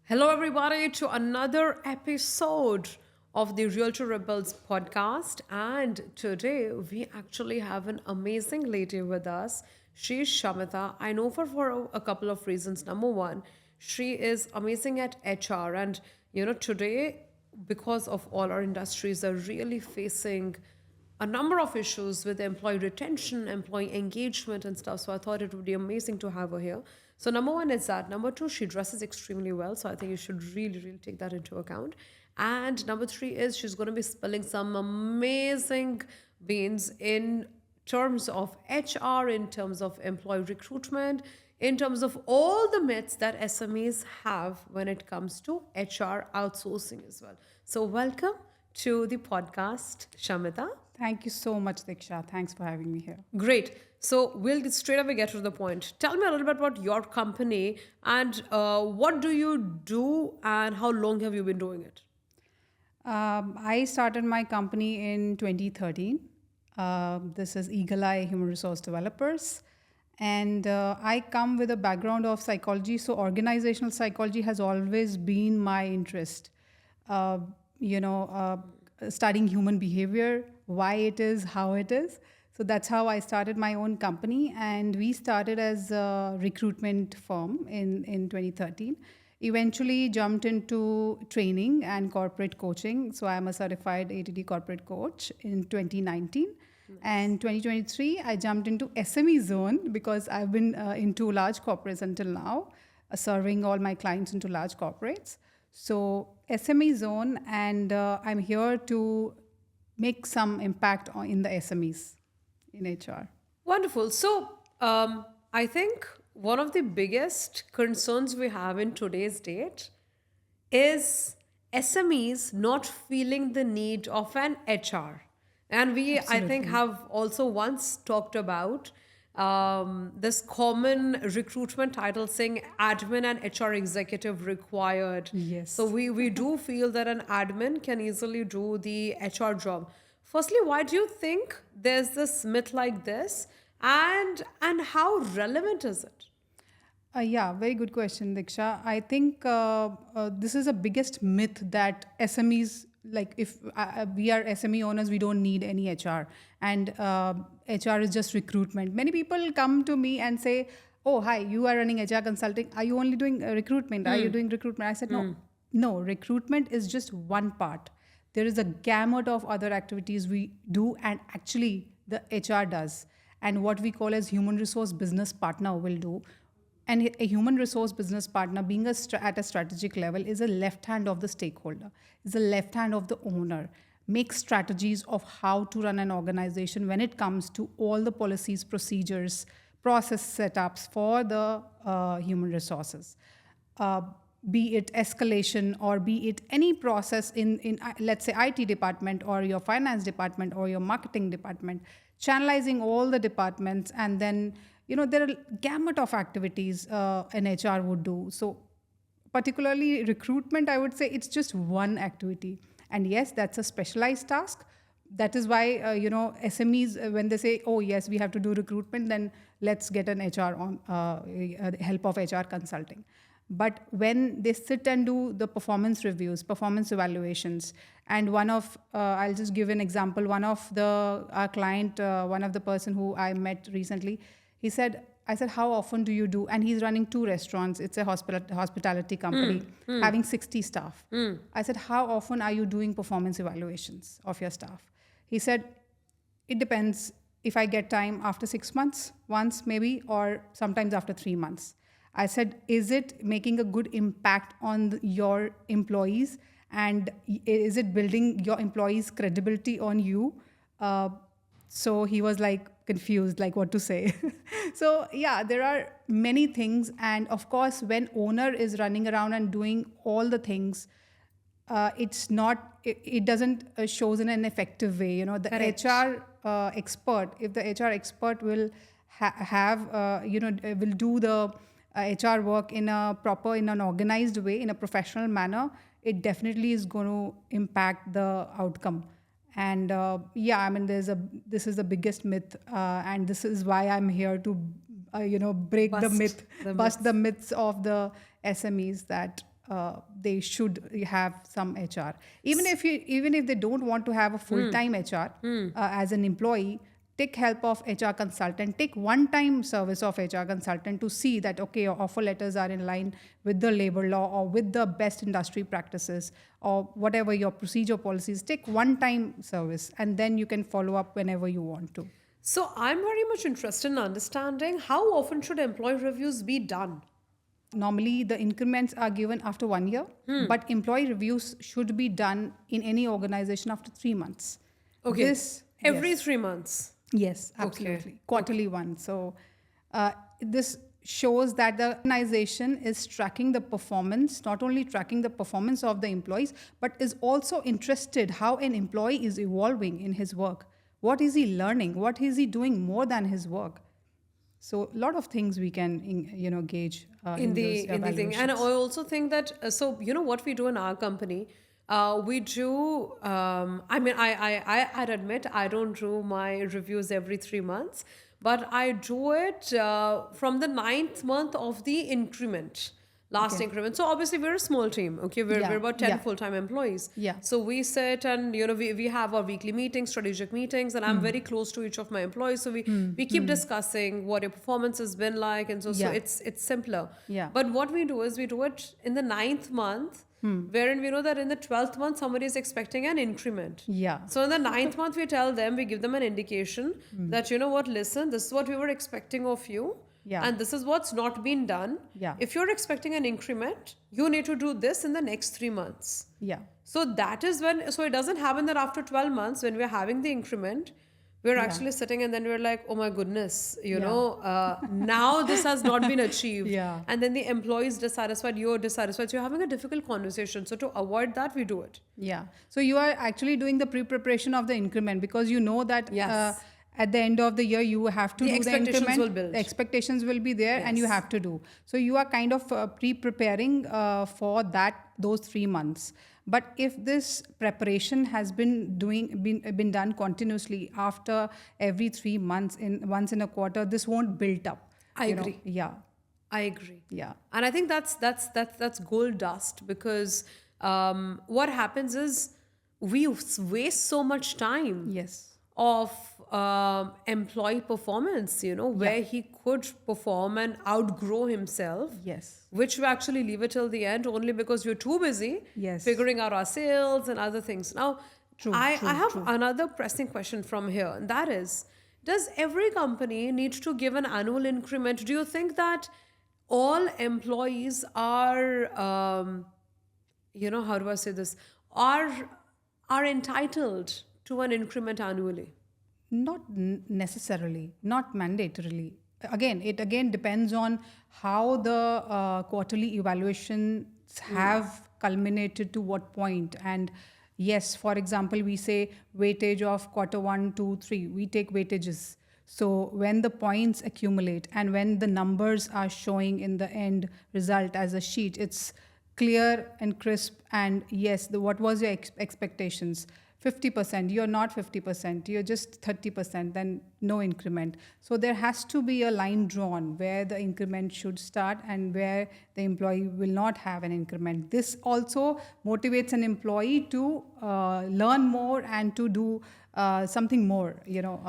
Hello, everybody, to another episode of the Realty Ripples podcast. And today we actually have an amazing lady with us. She's Shamita. I know her for a couple of reasons. Number one, she is amazing at HR. And, today, because of all our industries are really facing a number of issues with employee retention, employee engagement, and stuff. So I thought it would be amazing to have her here. So number one is that. Number two, she dresses extremely well. So I think you should really, really take that into account. And number three is she's going to be spilling some amazing beans in terms of HR, in terms of employee recruitment, in terms of all the myths that SMEs have when it comes to HR outsourcing as well. So welcome to the podcast, Shamita. Thank you so much, Diksha. Thanks for having me here. Great. So we'll straight away get to the point. Tell me a little bit about your company and what do you do and how long have you been doing it? I started my company in 2013. This is Eagleye Human Resource Developers. And I come with a background of psychology. So organizational psychology has always been my interest. Uh, Studying human behavior, why it is, how it is. So that's how I started my own company. And we started as a recruitment firm in 2013. Eventually jumped into training and corporate coaching. So I'm a certified ATD corporate coach in 2019. Nice. And 2023, I jumped into SME zone because I've been into large corporates until now, serving all my clients into large corporates. So SME zone, and I'm here to make some impact in the SMEs in HR. Wonderful. So I think one of the biggest concerns we have in today's date is SMEs not feeling the need of an HR. And we, I think, Absolutely. have also once talked about this common recruitment title saying admin and HR executive required. Yes. So we do feel that an admin can easily do the HR job. Firstly, why do you think there's this myth like this, and how relevant is it? Yeah, very good question, Diksha. I think this is the biggest myth that SMEs, like if we are SME owners, we don't need any HR. And HR is just recruitment. Many people come to me and say, oh, hi, you are running HR consulting. Are you only doing recruitment? Are you doing recruitment? I said, no, no, recruitment is just one part. There is a gamut of other activities we do, and actually the HR does. And what we call as human resource business partner will do. And a human resource business partner, being at a strategic level, is a left hand of the stakeholder, is the left hand of the owner. Make strategies of how to run an organization when it comes to all the policies, procedures, process setups for the human resources. Be it escalation or be it any process in let's say IT department or your finance department or your marketing department, channelizing all the departments, and then there are gamut of activities an HR would do. So particularly recruitment, I would say it's just one activity, and yes, that's a specialized task. That is why SMEs, when they say, oh yes, we have to do recruitment, then let's get an HR on help of HR consulting. But when they sit and do the performance reviews, performance evaluations, and one of I'll just give an example. One of our client, one of the person who I met recently, he said, I said, how often do you do? And he's running 2 restaurants. It's a hospitality company, having 60 staff. I said, how often are you doing performance evaluations of your staff? He said, it depends. If I get time after 6 months, once maybe, or sometimes after 3 months. I said, is it making a good impact on your employees? And is it building your employees' credibility on you? So he was like confused, like what to say. So yeah, there are many things. And of course, when owner is running around and doing all the things, it doesn't shows in an effective way. The Correct. HR expert, if the HR expert will will do the HR work in an organized way, in a professional manner, it definitely is going to impact the outcome. And this is the biggest myth, and this is why I'm here to break the Bust myth, the bust myths. the myths of the SMEs that they should have some HR. Even if they don't want to have a full-time HR as an employee, take help of HR consultant, take one-time service of HR consultant to see that, okay, your offer letters are in line with the labor law or with the best industry practices or whatever your procedure policies. Take one-time service and then you can follow up whenever you want to. So I'm very much interested in understanding how often should employee reviews be done? Normally, the increments are given after 1 year, but employee reviews should be done in any organization after 3 months. Okay. This, Every yes. 3 months. Yes, Okay. absolutely. Quarterly one. So this shows that the organization is tracking the performance, not only tracking the performance of the employees, but is also interested how an employee is evolving in his work. What is he learning? What is he doing more than his work? So a lot of things we can, gauge in the those in the thing. And I evaluations. also think that what we do in our company, we do. I'd admit I don't do my reviews every 3 months, but I do it from the 9th month of the increment. Last Okay. increment. So obviously we're a small team. Okay, we're Yeah, about 10 yeah. full-time employees. Yeah. So we sit and we have our weekly meetings, strategic meetings, and I'm very close to each of my employees. So we keep discussing what your performance has been like, and so Yeah. it's simpler. Yeah. But what we do is we do it in the 9th month, wherein we know that in the 12th month somebody is expecting an increment. Yeah. So in the 9th month we tell them, we give them an indication that listen, this is what we were expecting of you. Yeah. And this is what's not been done. Yeah. If you're expecting an increment, you need to do this in the next 3 months. Yeah. So that is when, so it doesn't happen that after 12 months, when we're having the increment, we're actually sitting and then we're like, oh my goodness, now this has not been achieved. Yeah. And then the employee is dissatisfied, you're dissatisfied. So you're having a difficult conversation. So to avoid that, we do it. Yeah. So you are actually doing the pre-preparation of the increment because you know that Yes. at the end of the year you have to The do the expectations increment. will build. The expectations will be there and you Yes. have to do. So you are kind of pre-preparing for those 3 months. But if this preparation has been done continuously after every 3 months, once in a quarter, this won't build up. I agree. Yeah. I agree. Yeah. And I think that's gold dust, because what happens is we waste so much time Yes. of employee performance, where he could perform and outgrow himself. Yes. Which we actually leave it till the end only because we're too busy Yes. figuring out our sales and other things. Now, True, I true, have true. another pressing question from here, and that is, does every company need to give an annual increment? Do you think that all employees are, how do I say this, are entitled to an increment annually? Not necessarily, not mandatorily. It again depends on how the quarterly evaluations have culminated to what point. And yes, for example, we say weightage of quarter 1, 2, 3. We take weightages. So when the points accumulate and when the numbers are showing in the end result as a sheet, it's clear and crisp. And yes, what was your expectations? 50%, you're not 50%, you're just 30%, then no increment. So there has to be a line drawn where the increment should start and where the employee will not have an increment. This also motivates an employee to learn more and to do something more,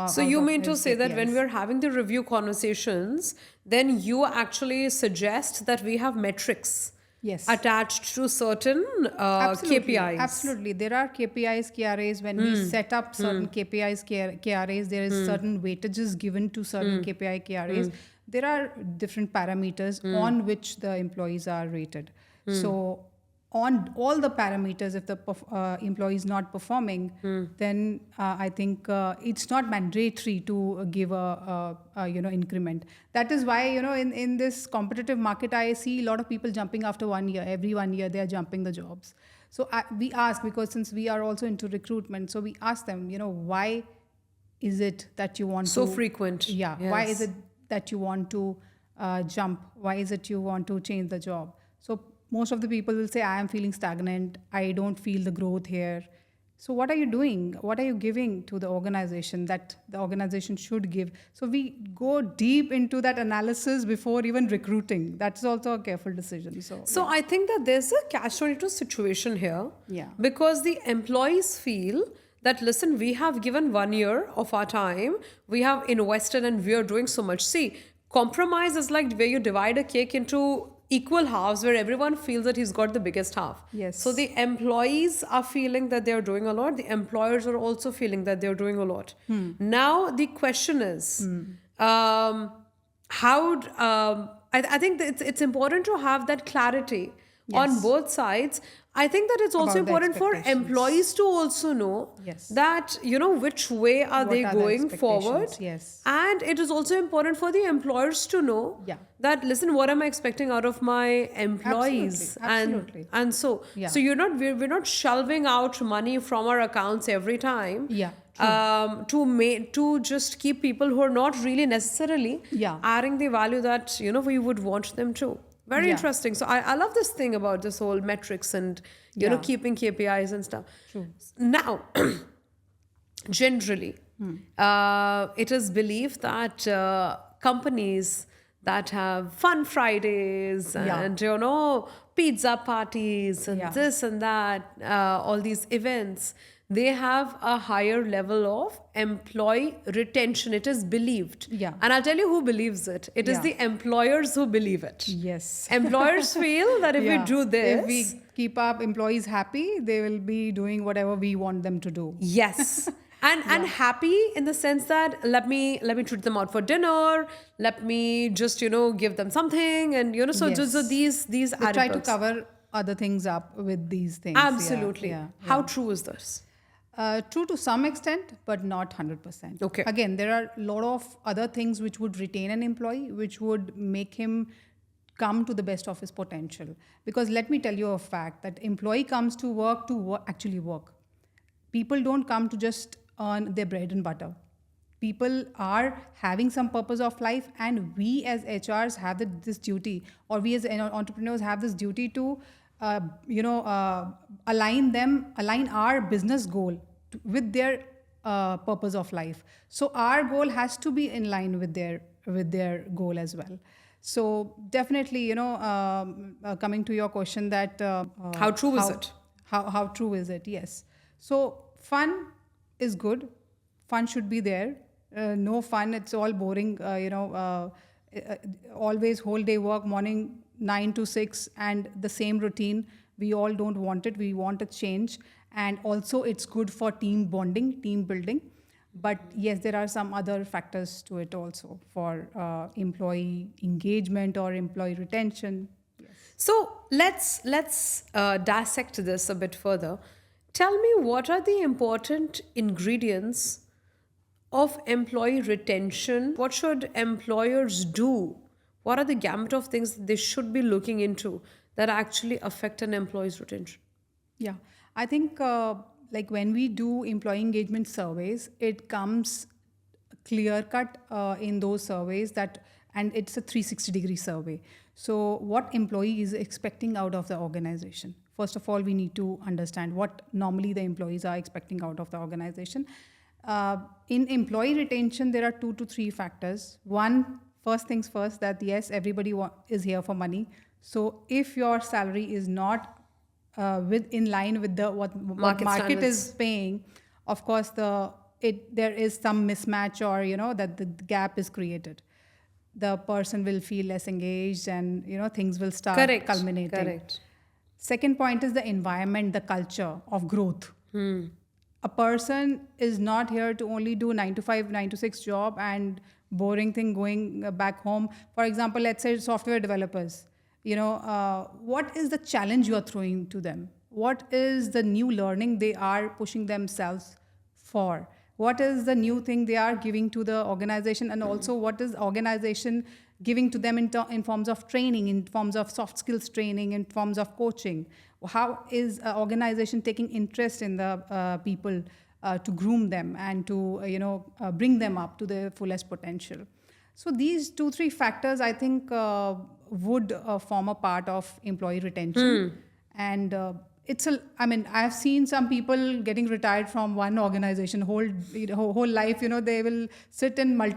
So you mean to say that when we're having the review conversations, then you actually suggest that we have metrics Yes. attached to certain KPIs. Absolutely. There are KPIs, KRAs. When we set up certain KPIs, KRAs, there is certain weightages given to certain KPI, KRAs. There are different parameters on which the employees are rated. So on all the parameters, if the employee is not performing, then I think it's not mandatory to give a increment. That is why in this competitive market, I see a lot of people jumping after 1 year. Every 1 year, they are jumping the jobs. So we ask, because since we are also into recruitment, so we ask them, why is it that you want So to frequent. Yeah. Why Yes. is it that you want to jump? Why is it you want to change the job? So most of the people will say, I am feeling stagnant. I don't feel the growth here. So what are you doing? What are you giving to the organization that the organization should give? So we go deep into that analysis before even recruiting. That's also a careful decision. So So I think that there's a catch-22 situation here, yeah. because the employees feel that, listen, we have given 1 year of our time, we have invested, and we are doing so much. See, compromise is like where you divide a cake into equal halves where everyone feels that he's got the biggest half. Yes. So the employees are feeling that they're doing a lot. The employers are also feeling that they're doing a lot. Now the question is, I think that it's important to have that clarity on Yes. both sides. I think that it's also About the important for expectations. employees to also know Yes. that, which way are What they are the going forward. expectations? Yes. And it is also important for the employers to know Yeah. that, listen, what am I expecting out of my employees? Absolutely. And so, Yeah. so we're not shelving out money from our accounts every time. Yeah, To just keep people who are not really necessarily Yeah. adding the value that we would want them to. Very Yeah. interesting. So I love this thing about this whole metrics and Yeah. keeping KPIs and stuff. True. Now, generally, it is believed that companies that have fun Fridays Yeah. and pizza parties and Yeah. this and that, all these events, they have a higher level of employee retention. It is believed. Yeah. And I'll tell you who believes it. It is Yeah. the employers who believe it. Yes. Employers feel that if we Yeah. do this, if we keep our employees happy, they will be doing whatever we want them to do. yes. And happy in the sense that let me treat them out for dinner, let me just give them something, and so Yes. so these They try to additives. cover other things up with these things. Absolutely. Yeah. How true is this? True to some extent, but not 100%. Okay. Again, there are a lot of other things which would retain an employee, which would make him come to the best of his potential. Because let me tell you a fact that employee comes to work actually work. People don't come to just earn their bread and butter. People are having some purpose of life, and we as HRs have this duty, or we as entrepreneurs have this duty to, align our business goal with their purpose of life. So our goal has to be in line with their goal as well. So definitely, coming to your question that How true is it? How true is it? Yes. So fun is good. Fun should be there. No fun, it's all boring. Always whole day work, morning 9 to 6, and the same routine. We all don't want it. We want a change. And also it's good for team bonding, team building. But yes, there are some other factors to it also for employee engagement or employee retention. So let's dissect this a bit further. Tell me, what are the important ingredients of employee retention? What should employers do? What are the gamut of things that they should be looking into that actually affect an employee's retention? Yeah, I think like when we do employee engagement surveys, it comes clear cut in those surveys and it's a 360-degree survey. So what employee is expecting out of the organization? First of all, we need to understand what normally the employees are expecting out of the organization. In employee retention, there are 2 to 3 factors. One, first things first, that yes, everybody is here for money. So if your salary is not in line with what market is paying, of course there is some mismatch, or that the gap is created. The person will feel less engaged, and things will start culminating. Correct. Second point is the environment, the culture of growth. A person is not here to only do 9 to 5, 9 to 6 job and boring thing going back home. For example, let's say software developers. What is the challenge you are throwing to them? What is the new learning they are pushing themselves for? What is the new thing they are giving to the organization? And also, what is organization giving to them in forms of training, in forms of soft skills training, in forms of coaching? How is an organization taking interest in the people to groom them and to bring them up to their fullest potential? So these 2-3 factors, I think, would form a part of employee retention. And I mean, I've seen some people getting retired from one organization whole life, they will sit in I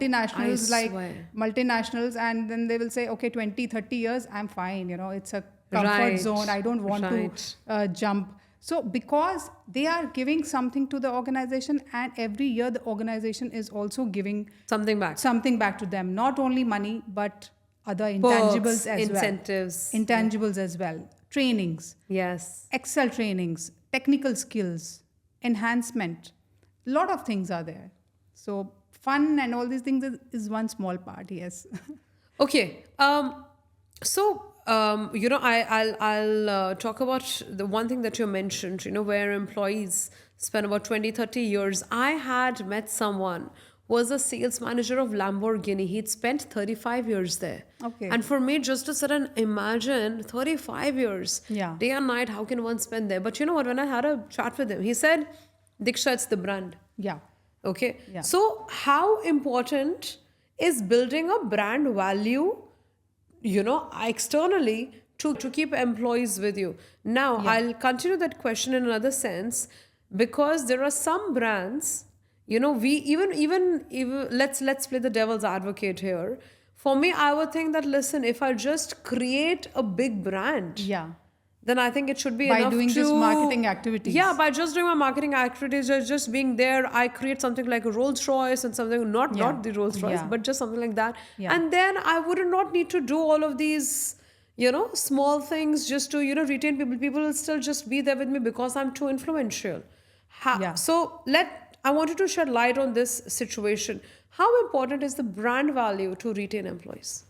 swear. multinationals, and then they will say, okay, 20-30 years, I'm fine, it's a comfort zone, Right. I don't want to Right. jump. So because they are giving something to the organization, and every year the organization is also giving Something back. something back to them, not only money but other Perks, intangibles as well. incentives. Yeah. Intangibles as well. Trainings, Yes. Excel trainings, technical skills, enhancement. A lot of things are there. So fun and all these things is one small part, yes. Okay. I'll talk about the one thing that you mentioned, where employees spend about 20-30 years. I had met someone who was a sales manager of Lamborghini. He'd spent 35 years there. Okay. And for me, just to sit and imagine 35 years, Yeah. day and night, how can one spend there? But you know what? When I had a chat with him, he said, Diksha, it's the brand. Yeah. Okay. Yeah. So, how important is building a brand value, externally to keep employees with you? Now, I'll continue that question in another sense, because there are some brands, we even let's play the devil's advocate here. For me, I would think that, listen, if I just create a big brand, Yeah. then I think it should be By enough doing to just marketing activities. Yeah, by just doing my marketing activities, just being there, I create something like a Rolls Royce and something not the Rolls Royce, Yeah. but just something like that. Yeah. And then I would not need to do all of these, small things just to retain people. People will still just be there with me because I'm too influential. Yeah. So I wanted to shed light on this situation. How important is the brand value to retain employees?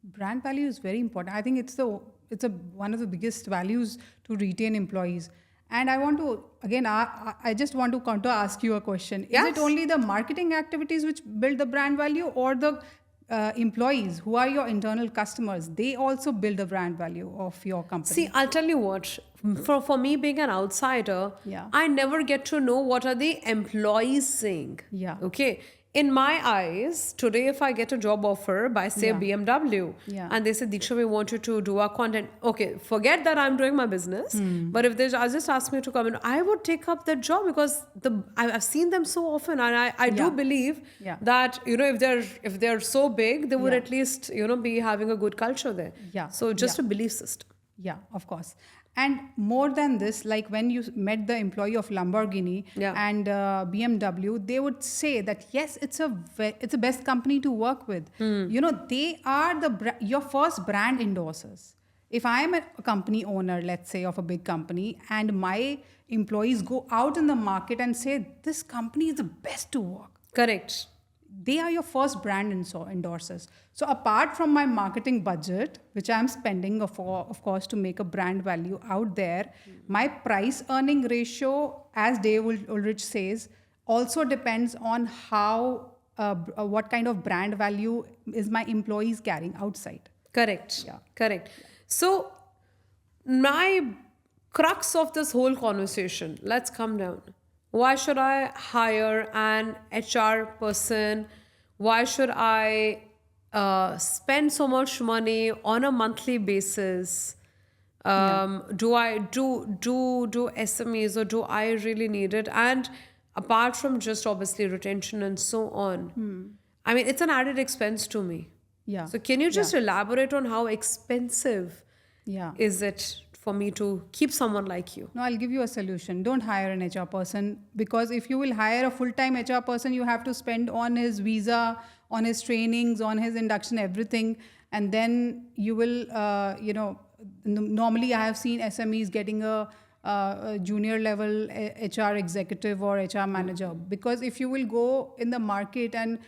Brand value is very important. I think it's one of the biggest values to retain employees. And I want to again, I just want to counter ask you a question. Is Yes. it only the marketing activities which build the brand value, or the employees who are your internal customers? They also build the brand value of your company. See, I'll tell you what, for me being an outsider, Yeah. I never get to know what are the employees saying. Yeah. Okay. In my eyes, today, if I get a job offer by, say, Yeah. BMW, Yeah. and they say, Diksha, we want you to do our content. Okay, forget that I'm doing my business. But if they just ask me to come in, I would take up that job, because I've seen them so often, and I do Yeah. believe Yeah. that if they're so big, they would Yeah. at least be having a good culture there. Yeah. So just Yeah. a belief system. Yeah, of course. And more than this, like when you met the employee of Lamborghini Yeah. and BMW, they would say that yes, it's the best company to work with. They are your first brand endorsers. If I am a company owner, let's say, of a big company, and my employees go out in the market and say this company is the best to work, Correct. they are your first brand endorsers. So apart from my marketing budget, which I'm spending of course to make a brand value out there, my price earning ratio, as Dave Ulrich says, also depends on how what kind of brand value is my employees carrying outside. Correct. Yeah. Correct. So, my crux of this whole conversation, let's come down. Why should I hire an HR person? Why should I spend so much money on a monthly basis? Do I do SMEs, or do I really need it? And apart from just obviously retention and so on, I mean, it's an added expense to me. Yeah. So can you just elaborate on how expensive Yeah. is it for me to keep someone like you? No, I'll give you a solution. Don't hire an HR person, because if you will hire a full-time HR person, you have to spend on his visa, on his trainings, on his induction, everything. And then you will, normally I have seen SMEs getting a junior level HR executive or HR manager. Because if you will go in the market and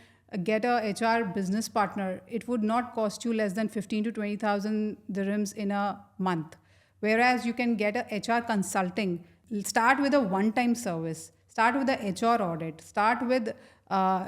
get a HR business partner, it would not cost you less than 15 to 20,000 dirhams in a month. Whereas you can get a HR consulting. Start with a one-time service. Start with the HR audit. Start with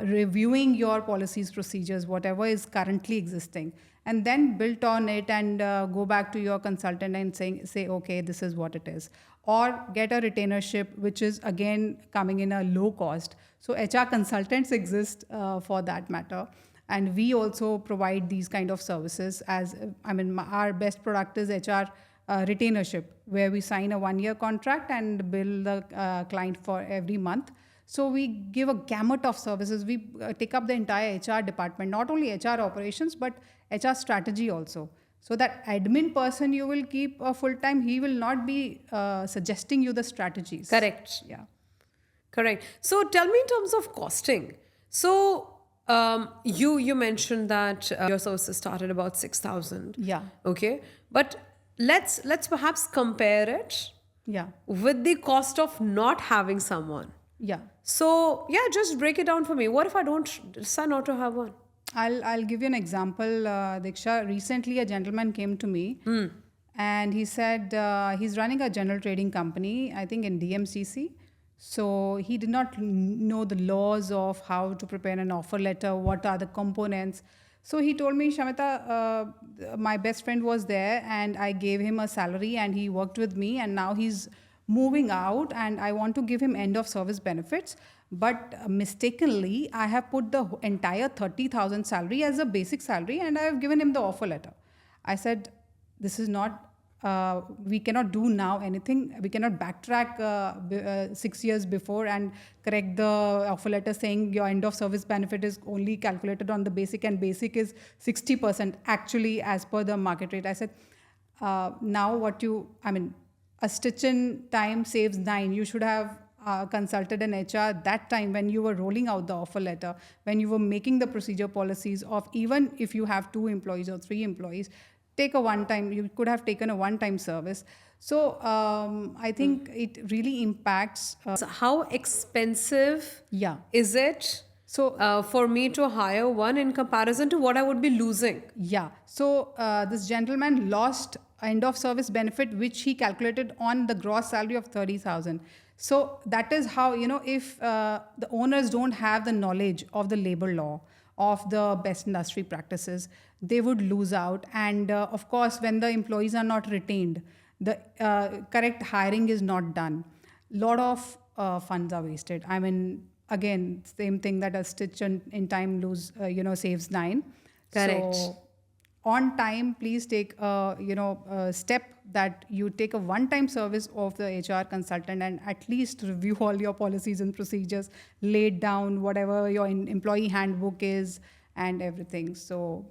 reviewing your policies, procedures, whatever is currently existing, and then build on it and go back to your consultant and say, okay, this is what it is. Or get a retainership, which is again coming in a low cost. So HR consultants exist for that matter. And we also provide these kind of services our best product is HR retainership, where we sign a 1-year contract and bill the client for every month. So we give a gamut of services. We take up the entire HR department, not only HR operations, but HR strategy also. So that admin person you will keep full time, he will not be suggesting you the strategies. Correct. Yeah. Correct. So tell me in terms of costing. So you mentioned that your services started about 6,000. Yeah. Okay. But let's perhaps compare it Yeah. with the cost of not having someone. Yeah. So yeah, just break it down for me. What if I don't decide not to have one? I'll give you an example, Diksha. Recently, a gentleman came to me and he said he's running a general trading company, I think in DMCC. So he did not know the laws of how to prepare an offer letter, what are the components. So he told me, Shamita, my best friend was there and I gave him a salary and he worked with me and now he's moving out and I want to give him end of service benefits. But mistakenly, I have put the entire 30,000 salary as a basic salary and I have given him the offer letter. I said, this is not, we cannot do now anything. We cannot backtrack 6 years before and correct the offer letter saying your end of service benefit is only calculated on the basic and basic is 60% actually as per the market rate. I said, now a stitch in time saves 9. You should have consulted an HR that time when you were rolling out the offer letter, when you were making the procedure policies of even if you have 2 employees or 3 employees, you could have taken a one-time service. So I think it really impacts. So how expensive is it for me to hire one in comparison to what I would be losing? Yeah. So this gentleman lost end of service benefit, which he calculated on the gross salary of 30,000. So that is how, if the owners don't have the knowledge of the labor law, of the best industry practices, they would lose out. And of course, when the employees are not retained, the correct hiring is not done. Lot of funds are wasted. I mean, again, same thing that a stitch in time saves 9. Correct. So on time, please take a step that you take a one-time service of the HR consultant and at least review all your policies and procedures, laid down whatever your employee handbook is and everything. So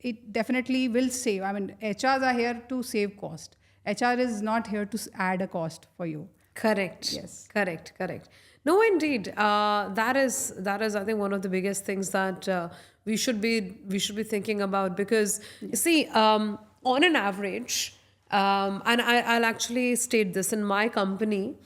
it definitely will save. I mean, HRs are here to save cost. HR is not here to add a cost for you. Correct. Yes. Correct. No, indeed. That is, I think, one of the biggest things that we should be thinking about because you see, on an average, and I'll actually state this in my company,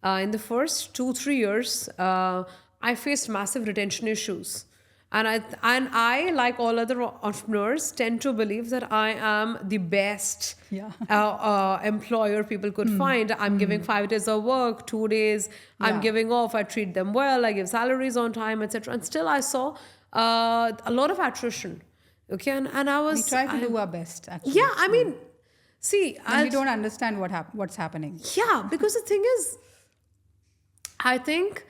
in the first 2-3 years, I faced massive retention issues. And I, like all other entrepreneurs, tend to believe that I am the best employer people could find. I'm giving 5 days of work, 2 days I'm giving off. I treat them well. I give salaries on time, etc. And still, I saw a lot of attrition. Okay, and I was. We try to do our best. Actually. Yeah, I mean, see, we don't understand what's happening. Yeah, because the thing is, I think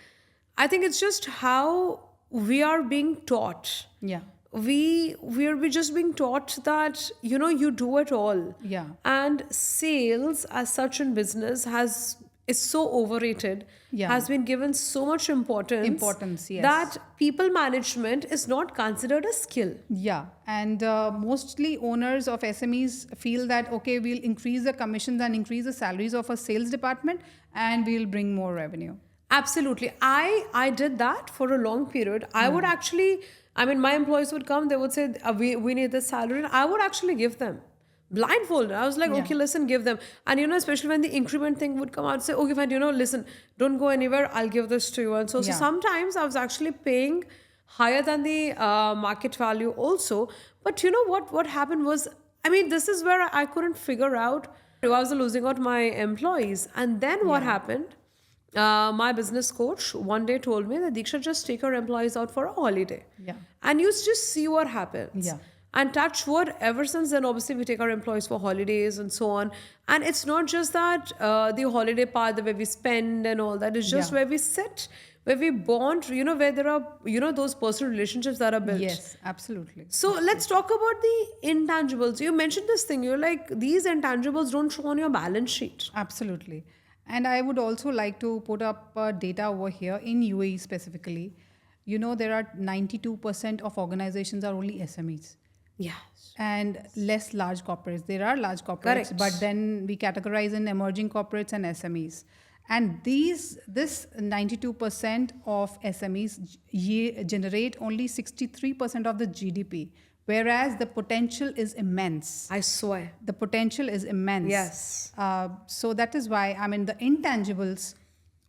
it's just how we are being taught. Yeah. We're just being taught that, you do it all. Yeah. And sales as such in business is so overrated, has been given so much importance, yes. that people management is not considered a skill. Yeah. And mostly owners of SMEs feel that, okay, we'll increase the commissions and increase the salaries of a sales department and we'll bring more revenue. Absolutely. I did that for a long period. I would actually, my employees would come, they would say, we need this salary. And I would actually give them blindfolded. I was like, okay, listen, give them. And, especially when the increment thing would come out, say, okay, fine, listen, don't go anywhere. I'll give this to you. And so sometimes I was actually paying higher than the market value also. But what happened was, this is where I couldn't figure out. I was losing out my employees. And then what happened? My business coach one day told me that Diksha, just take her employees out for a holiday. Yeah. And you just see what happens. Yeah. And touch wood, ever since then, obviously, we take our employees for holidays and so on. And it's not just that the holiday part, the way we spend and all that, it's just Yeah. where we sit, where we bond, where there are, those personal relationships that are built. Yes, absolutely. So let's talk about the intangibles. You mentioned this thing. You're like, these intangibles don't show on your balance sheet. Absolutely. And I would also like to put up data over here in UAE specifically. You know, there are 92% of organizations are only SMEs Yes. and less large corporates. There are large corporates, Correct. but then we categorize in emerging corporates and SMEs. And this 92% of SMEs generate only 63% of the GDP, whereas the potential is immense. I swear. The potential is immense. Yes. So that is why, I mean, the intangibles,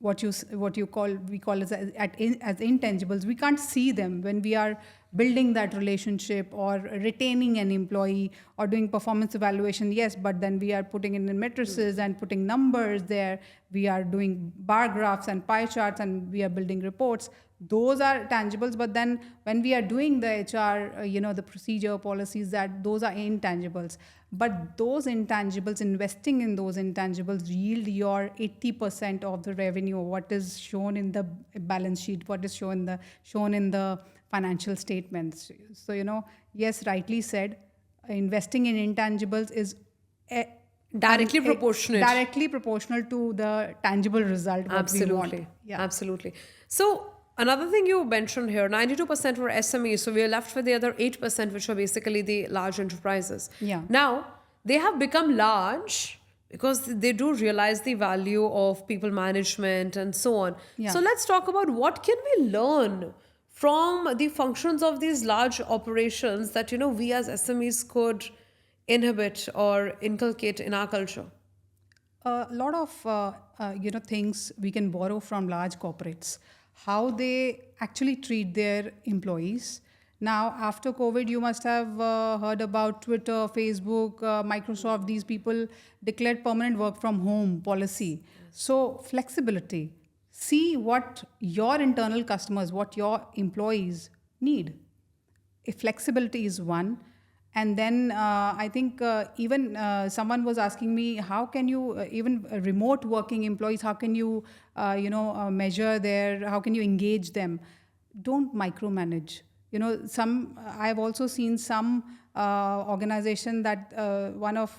we call as intangibles, we can't see them when we are building that relationship or retaining an employee or doing performance evaluation. Yes, but then we are putting in matrices and putting numbers there. We are doing bar graphs and pie charts, and we are building reports. Those are tangibles, but then when we are doing the HR, the procedure policies, those are intangibles. But those intangibles, investing in those intangibles yield your 80% of the revenue, what is shown in the balance sheet, what is shown in the financial statements. So, yes, rightly said, investing in intangibles is Directly proportionate. directly proportional to the tangible result what Absolutely. we want. Yeah. Absolutely. So another thing you mentioned here, 92% were SMEs. So we are left with the other 8%, which are basically the large enterprises. Yeah. Now, they have become large because they do realize the value of people management and so on. Yeah. So let's talk about what can we learn from the functions of these large operations that, we as SMEs could inhibit or inculcate in our culture. A lot of things we can borrow from large corporates, how they actually treat their employees. Now, after COVID, you must have heard about Twitter, Facebook, Microsoft. These people declared permanent work from home policy. So flexibility. See what your internal customers, what your employees need. If flexibility is one. And then I think even someone was asking me, how can you, even remote working employees, how can you, measure how can you engage them? Don't micromanage. I've also seen some organization that one of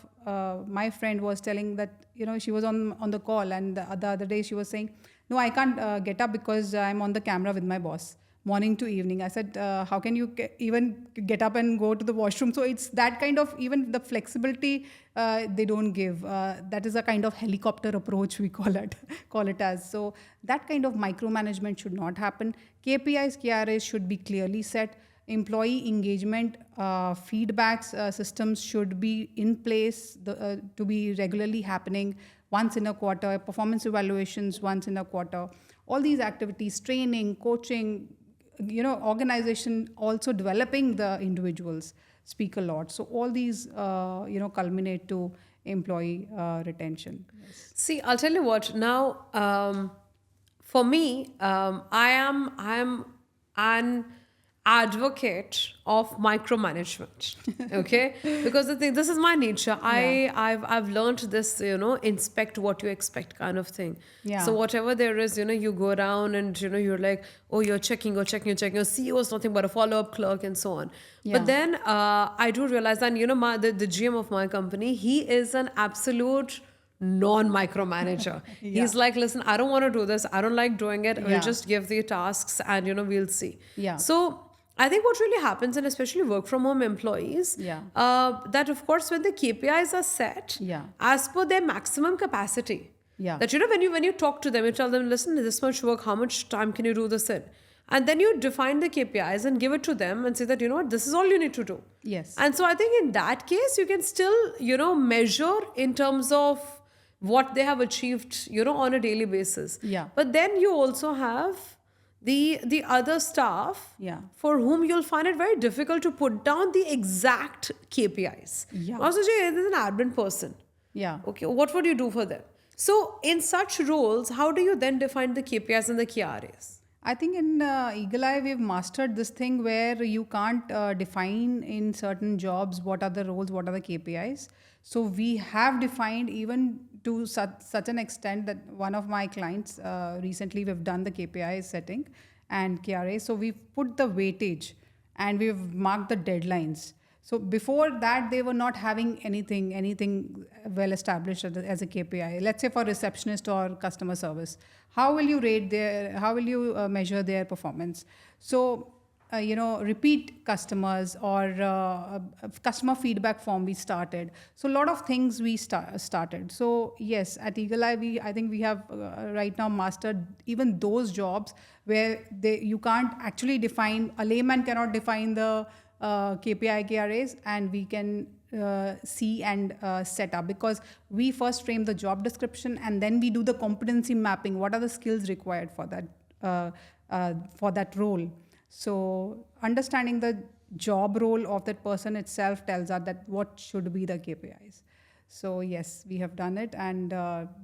my friend was telling that, she was on the call, and the other day she was saying, no, I can't get up because I'm on the camera with my boss. Morning to evening. I said, how can you even get up and go to the washroom? So it's that kind of, even the flexibility they don't give. That is a kind of helicopter approach, we call it as. So that kind of micromanagement should not happen. KPIs, KRAs should be clearly set. Employee engagement feedbacks systems should be in place to be regularly happening once in a quarter. Performance evaluations once in a quarter. All these activities, training, coaching, organization also developing the individuals speak a lot. So all these, culminate to employee retention. Yes. See, I'll tell you what. Now, for me, I am an advocate of micromanagement. Okay, because this is my nature. I've learned this, inspect what you expect kind of thing. Yeah. So whatever there is, you go around and you're like, oh, you're checking. Your CEO is nothing but a follow-up clerk and so on. Yeah. But then I do realize that the GM of my company, he is an absolute non-micromanager. He's like, listen, I don't want to do this. I don't like doing it. Yeah. We'll just give the tasks and, we'll see. Yeah. So I think what really happens, and especially work from home employees, that of course, when the KPIs are set as per their maximum capacity, that, when you talk to them, you tell them, listen, this much work, how much time can you do this in? And then you define the KPIs and give it to them and say that, this is all you need to do. Yes. And so I think in that case, you can still, measure in terms of what they have achieved, on a daily basis. Yeah. But then you also have the other staff for whom you'll find it very difficult to put down the exact KPIs. Yeah. Also, there's an admin person. Yeah. Okay, what would you do for them? So in such roles, how do you then define the KPIs and the KRAs? I think in Eagle Eye, we've mastered this thing where you can't define in certain jobs what are the roles, what are the KPIs. So we have defined even to such an extent that one of my clients recently we've done the KPI setting and KRA. So we've put the weightage and we've marked the deadlines. So before that, they were not having anything well established as a KPI. Let's say for receptionist or customer service, how will you measure their performance? So, repeat customers or customer feedback form we started. So a lot of things we started. So yes, at Eagle Eye, I think we have right now mastered even those jobs where you can't actually define, a layman cannot define the KPI, KRAs, and we can see and set up, because we first frame the job description and then we do the competency mapping. What are the skills required for that role? So understanding the job role of that person itself tells us that what should be the KPIs. So yes, we have done it, and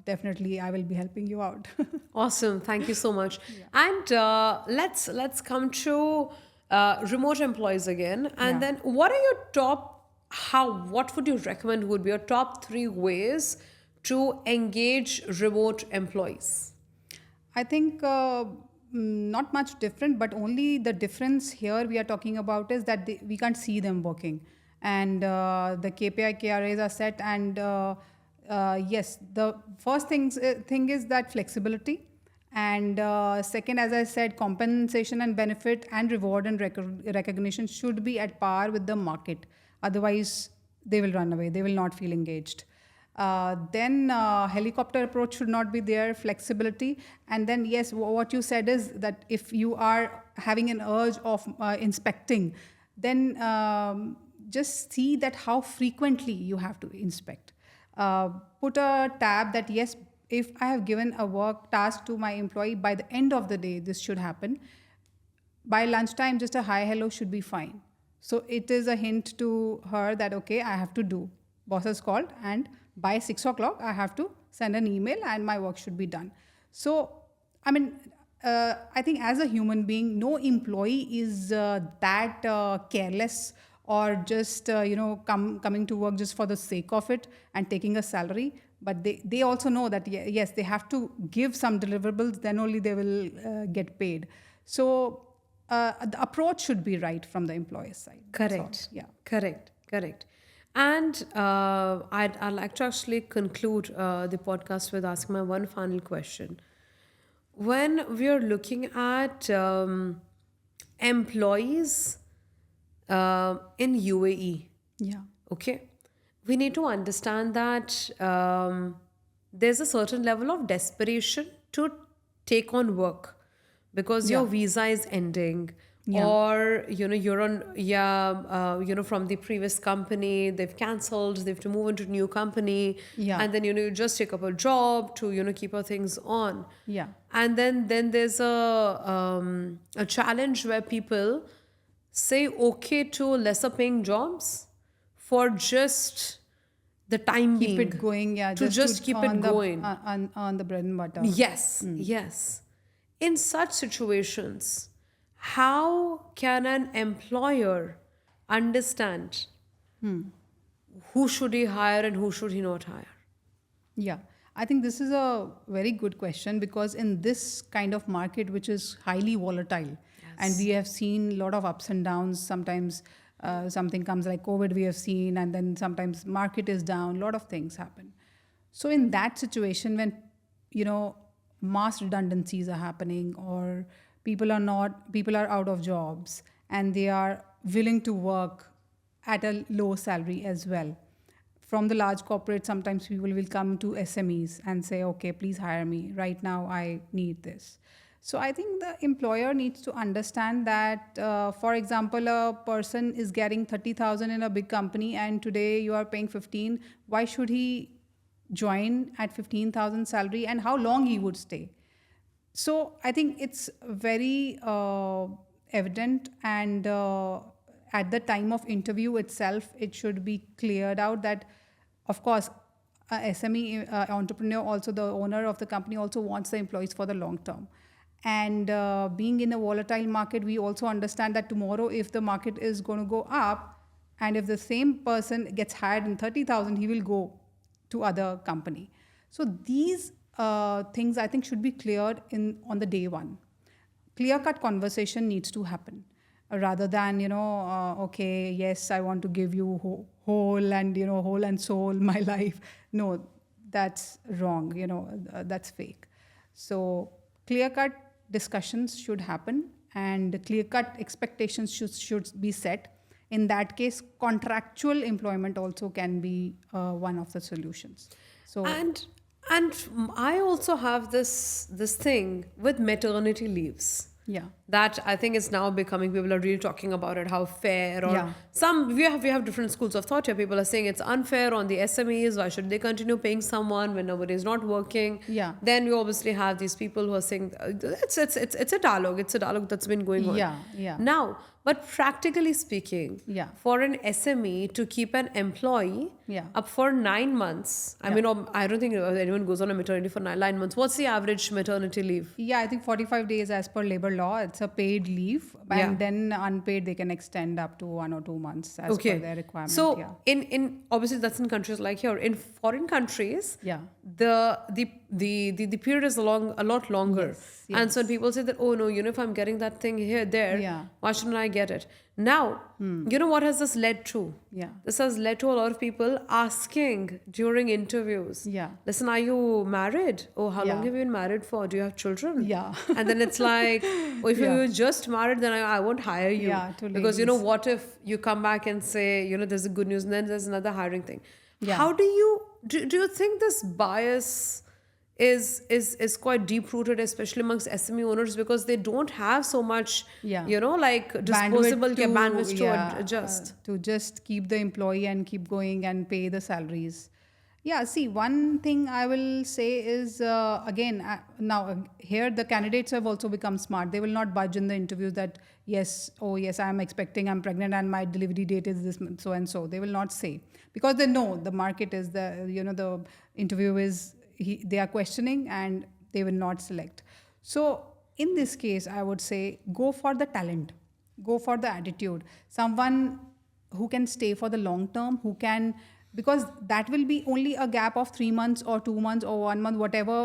definitely I will be helping you out. Awesome. Thank you so much. And let's come to remote employees again. And Yeah. then, what are your top? What would you recommend would be your top three ways to engage remote employees? I think not much different, but only the difference here we are talking about is that we can't see them working, and the KPI KRAs are set. And yes, the first thing is that flexibility, and second, as I said, compensation and benefit and reward and recognition should be at par with the market. Otherwise, they will run away. They will not feel engaged. Then helicopter approach should not be there, flexibility. And then yes, what you said is that if you are having an urge of inspecting, then just see that how frequently you have to inspect. Put a tab that yes, if I have given a work task to my employee, by the end of the day this should happen. By lunchtime, just a hi hello should be fine. So it is a hint to her that okay, I have to do, boss has called, and by 6 o'clock I have to send an email and my work should be done. So I mean, I think as a human being, no employee is that careless or just coming to work just for the sake of it and taking a salary. But they also know that yes, they have to give some deliverables, then only they will get paid. So the approach should be right from the employer's side. That's all. Correct. Yeah. Correct. Correct. And I'd like to actually conclude the podcast with asking my one final question. When we are looking at employees in UAE, Yeah. okay, we need to understand that there's a certain level of desperation to take on work because your Yeah. visa is ending, Yeah. or you're on from the previous company they've cancelled, they have to move into a new company, Yeah. and then you just take up a job to keep our things on. Yeah. And then there's a challenge where people say okay to lesser paying jobs for just the time Keep being, it going. Yeah. to just keep it going. On the bread and butter. Yes, yes. In such situations, how can an employer understand who should he hire and who should he not hire? Yeah, I think this is a very good question, because in this kind of market, which is highly volatile, and we have seen a lot of ups and downs. Sometimes something comes like COVID, we have seen, and then sometimes market is down. A lot of things happen. So in that situation, when mass redundancies are happening, or people are out of jobs, and they are willing to work at a low salary as well. From the large corporate, sometimes people will come to SMEs and say, okay, please hire me. Right now, I need this. So I think the employer needs to understand that, for example, a person is getting 30,000 in a big company and today you are paying 15. Why should he join at 15,000 salary, and how long he would stay? So I think it's very evident, and at the time of interview itself, it should be cleared out that, of course, a SME entrepreneur, also the owner of the company, also wants the employees for the long term. And being in a volatile market, we also understand that tomorrow, if the market is going to go up, and if the same person gets hired in 30,000, he will go to other company. So these things I think should be cleared in on the day one. Clear cut conversation needs to happen, rather than okay, yes, I want to give you whole and whole and soul my life. No, that's wrong. That's fake. So clear cut discussions should happen, and clear cut expectations should be set. In that case, contractual employment also can be one of the solutions. So And and I also have this thing with maternity leaves yeah, that I think is now becoming, people are really talking about it, how fair, or yeah, some, we have different schools of thought here. People are saying it's unfair on the SMEs. Why should they continue paying someone when nobody is not working? yeah, Then we obviously have these people who are saying it's a dialogue. It's a dialogue that's been going on. yeah, yeah, Now, but practically speaking, yeah, for an SME to keep an employee yeah. up for 9 months, I Yeah. mean, I don't think anyone goes on a maternity for 9 months. What's the average maternity leave? Yeah, I think 45 days as per labor law. It's a paid leave, Yeah. and then unpaid they can extend up to 1 or 2 months as per their requirement. So Yeah, in obviously that's in countries like here. In foreign countries, yeah, the period is a lot longer. yes, And so yes. people say that, oh no, if I'm getting that thing here, there, Yeah. why shouldn't I get it? Now, what has this led to? Yeah, This has led to a lot of people asking during interviews, yeah, listen, are you married? Oh, how long Yeah. have you been married for? Do you have children? yeah, And then it's like, oh, if Yeah. you're just married, then I won't hire you. Yeah, to Because, ladies. what if you come back and say, there's a good news, and then there's another hiring thing. Yeah. How do you think this bias is quite deep rooted, especially amongst SME owners, because they don't have so much, Yeah. like disposable bandwidth to yeah, adjust. to just keep the employee and keep going and pay the salaries. Yeah, see, one thing I will say is again, now here the candidates have also become smart. They will not budge in the interviews that, yes, oh, yes, I'm expecting, I'm pregnant, and my delivery date is this month, so and so. They will not say, because they know the market is the interview is, they are questioning, and they will not select. So in this case, I would say go for the talent, go for the attitude. Someone who can stay for the long term, who can, because that will be only a gap of 3 months or 2 months or 1 month, whatever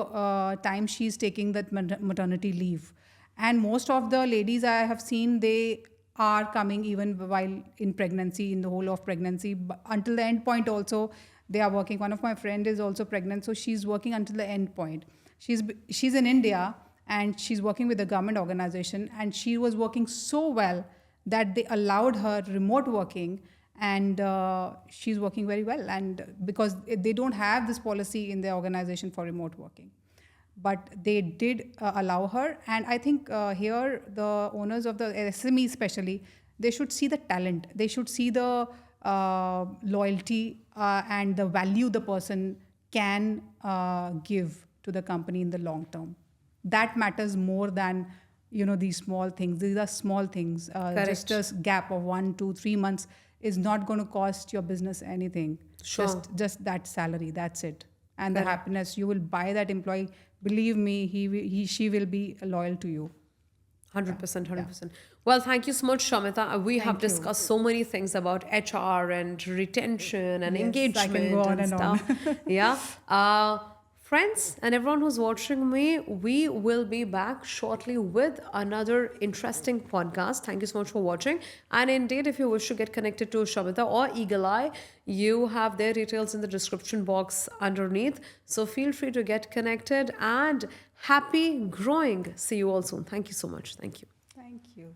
time she's taking that maternity leave. And most of the ladies I have seen, they are coming even while in pregnancy, in the whole of pregnancy, but until the end point also they are working. One of my friend is also pregnant, so she's working until the end point. She's in India, and she's working with a government organization, and she was working so well that they allowed her remote working, and she's working very well, and because they don't have this policy in their organization for remote working, but they did allow her. And I think here the owners of the SME especially, they should see the talent, they should see the loyalty and the value the person can give to the company in the long term. That matters more than these small things. These are small things. Just a gap of 1, 2, 3 months is not going to cost your business anything. Sure. Just that salary, that's it. And the happiness, you will buy that employee. Believe me, she will be loyal to you. 100%, 100%. Well, thank you so much, Shamita. We have Thank you. discussed so many things about HR and retention and Yes, I engagement can go on and and on. stuff. Yeah. Friends and everyone who's watching me, we will be back shortly with another interesting podcast. Thank you so much for watching. And indeed, if you wish to get connected to Shamita or Eagleye, you have their details in the description box underneath. So feel free to get connected, and happy growing. See you all soon. Thank you so much. Thank you. Thank you.